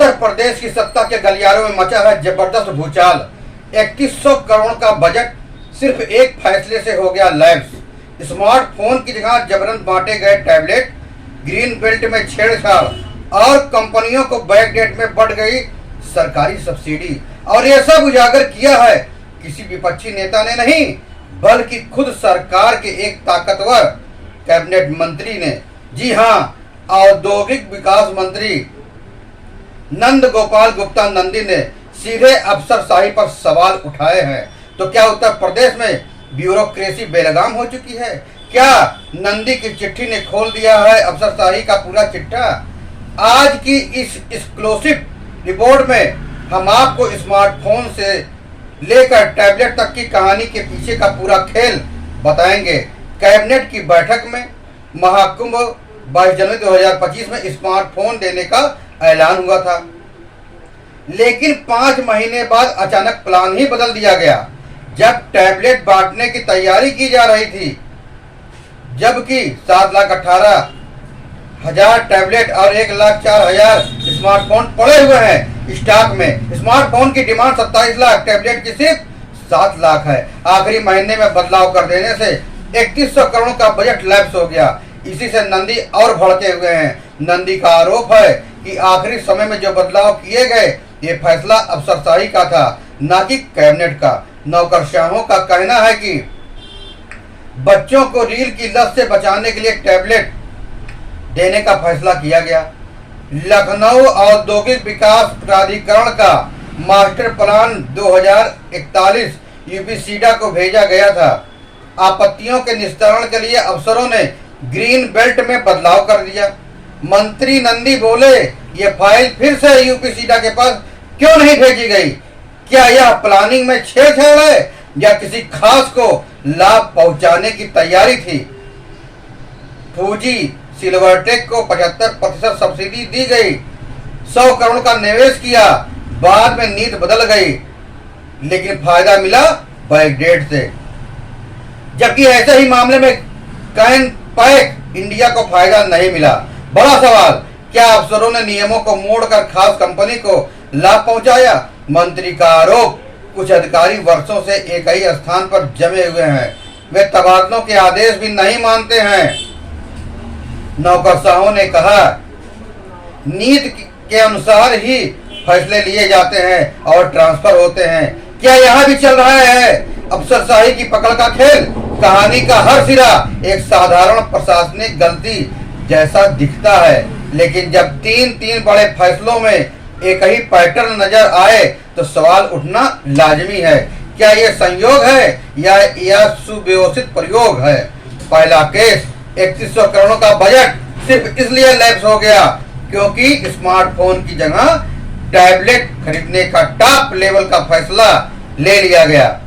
उत्तर प्रदेश की सत्ता के गलियारों में मचा है जबरदस्त भूचाल। 3100 करोड़ का बजट सिर्फ एक फैसले से हो गया लैप्स। स्मार्टफोन की जगह जबरन बांटे गए टैबलेट, ग्रीन बेल्ट में छेड़छाड़ और कंपनियों को बैकडेट में बढ़ गई सरकारी सब्सिडी। और यह सब उजागर किया है किसी विपक्षी नेता ने नहीं, बल्कि खुद सरकार के एक ताकतवर कैबिनेट मंत्री ने। जी हाँ, औद्योगिक विकास मंत्री नंद गोपाल गुप्ता नंदी ने सीधे अफसरशाही पर सवाल उठाए हैं। तो क्या उत्तर प्रदेश में ब्यूरोक्रेसी बेलगाम हो चुकी है? क्या नंदी की चिट्ठी ने खोल दिया है अफसरशाही का पूरा चिट्ठा? आज की इस एक्सक्लूसिव रिपोर्ट में हम आपको स्मार्टफोन से लेकर टैबलेट तक की कहानी के पीछे का पूरा खेल बताएंगे। कैबिनेट की बैठक में महाकुंभ 22 जनवरी 2025 में स्मार्टफोन देने का ऐलान हुआ था, लेकिन 5 महीने बाद अचानक प्लान ही बदल दिया गया। जब टैबलेट बांटने की तैयारी की जा रही थी, जबकि 7,18,000 टैबलेट और 1,04,000 स्मार्टफोन पड़े हुए हैं स्टॉक में। स्मार्टफोन की डिमांड 27 लाख, टैबलेट की सिर्फ 7 लाख है। आखिरी महीने में बदलाव कर देने से 3100 करोड़ का बजट लैप्स हो गया। इसी से नंदी और भड़के हुए हैं। नंदी का आरोप है कि आखिरी समय में जो बदलाव किए गए, ये फैसला अफसरशाही का था, न कि कैबिनेट का। नौकरशाहों का कहना है कि बच्चों को रील की लत से बचाने के लिए टैबलेट देने का फैसला किया गया। लखनऊ औद्योगिक विकास प्राधिकरण का मास्टर प्लान 2041 यूपीसीडा को भेजा गया था। आपत्तियों के निस्तारण के लिए अफसरों ने ग्रीन बेल्ट में बदलाव कर दिया। मंत्री नंदी बोले, ये फाइल फिर से यूपीसीडा के पास क्यों नहीं भेजी गई? क्या यह प्लानिंग में छेड़छाड़ है या किसी खास को लाभ पहुंचाने की तैयारी थी? फूजी सिल्वरटेक को 75% सब्सिडी दी गई, 100 करोड़ का निवेश किया, बाद में नीति बदल गई, लेकिन फायदा मिला बैकडेट से। जबकि ऐसे ही मामले में कैन पैक इंडिया को फायदा नहीं मिला। बड़ा सवाल, क्या अफसरों ने नियमों को मोड़कर खास कंपनी को लाभ पहुंचाया? मंत्री का आरोप, कुछ अधिकारी वर्षों से एक ही स्थान पर जमे हुए हैं, वे तबादलों के आदेश भी नहीं मानते हैं। नौकरशाहों ने कहा, नीति के अनुसार ही फैसले लिए जाते हैं और ट्रांसफर होते हैं। क्या यहाँ भी चल रहा है अफसरशाही की पकड़ का खेल? कहानी का हर सिरा एक साधारण प्रशासनिक गलती जैसा दिखता है, लेकिन जब तीन बड़े फैसलों में एक ही पैटर्न नजर आए तो सवाल उठना लाजमी है। क्या यह संयोग है या सुव्यवस्थित प्रयोग है? पहला केस, 3100 करोड़ का बजट सिर्फ इसलिए लैप्स हो गया क्योंकि स्मार्टफोन की जगह टैबलेट खरीदने का टॉप लेवल का फैसला ले लिया गया।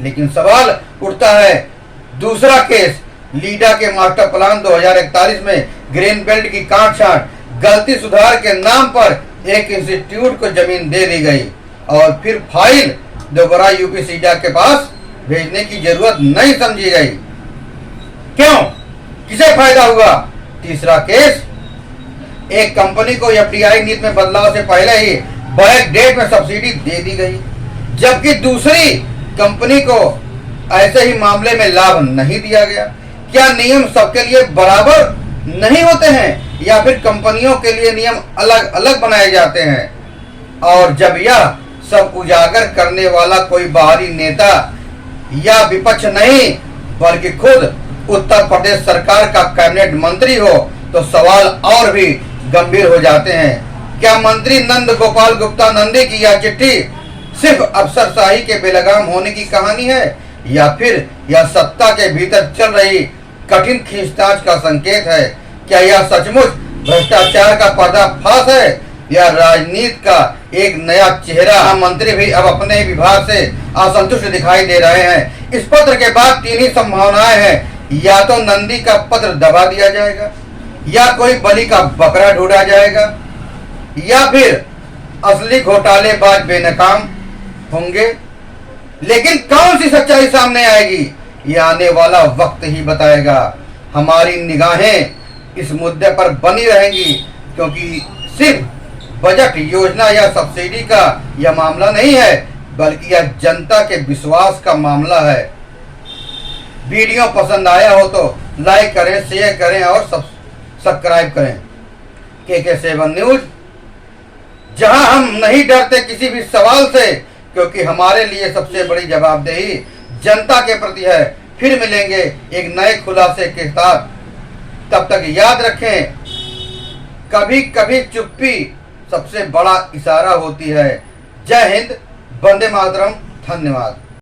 लेकिन सवाल उठता है, दूसरा केस, लीडा के मास्टर प्लान 2041 में ग्रीन बेल्ट की काटछाट, गलती सुधार के नाम पर एक इंस्टीट्यूट को जमीन दे दी गई और फिर फाइल दोबारा यूपीसीडा के पास भेजने की जरूरत नहीं समझी गई। क्यों? किसे फायदा हुआ? तीसरा केस, एक कंपनी को एफडीआई नीति में बदलाव से पहले ही बैक डेट में सब्सिडी दे दी गई, जबकि दूसरी कंपनी को ऐसे ही मामले में लाभ नहीं दिया गया। क्या नियम सबके लिए बराबर नहीं होते हैं या फिर कंपनियों के लिए नियम अलग अलग बनाए जाते हैं? और जब यह सब उजागर करने वाला कोई बाहरी नेता या विपक्ष नहीं बल्कि खुद उत्तर प्रदेश सरकार का कैबिनेट मंत्री हो तो सवाल और भी गंभीर हो जाते हैं। क्या मंत्री नंद गोपाल गुप्ता नंदी की यह चिट्ठी सिर्फ अफसरशाही के बेलगाम होने की कहानी है या फिर यह सत्ता के भीतर चल रही कठिन खींचतान का संकेत है? क्या यह सचमुच भ्रष्टाचार का पर्दाफाश है या राजनीति का एक नया चेहरा? मंत्री भी अब अपने विभाग से असंतुष्ट दिखाई दे रहे हैं। इस पत्र के बाद 3 ही संभावनाएं हैं, या तो नंदी का पत्र दबा दिया जाएगा, या कोई बलि का बकरा ढूंढा जाएगा, या फिर असली घोटालेबाज बेनकाम होंगे। लेकिन कौन सी सच्चाई सामने आएगी, ये आने वाला वक्त ही बताएगा। हमारी निगाहें इस मुद्दे पर बनी रहेंगी क्योंकि सिर्फ बजट, योजना या सब्सिडी का यह मामला नहीं है, बल्कि यह जनता के विश्वास का मामला है। वीडियो पसंद आया हो तो लाइक करें, शेयर करें और सब्सक्राइब करें। KK7 न्यूज, जहां हम नहीं डरते किसी भी सवाल से, क्योंकि हमारे लिए सबसे बड़ी जवाबदेही जनता के प्रति है। फिर मिलेंगे एक नए खुलासे के साथ। तब तक याद रखें, कभी कभी चुप्पी सबसे बड़ा इशारा होती है। जय हिंद, वंदे मातरम, धन्यवाद।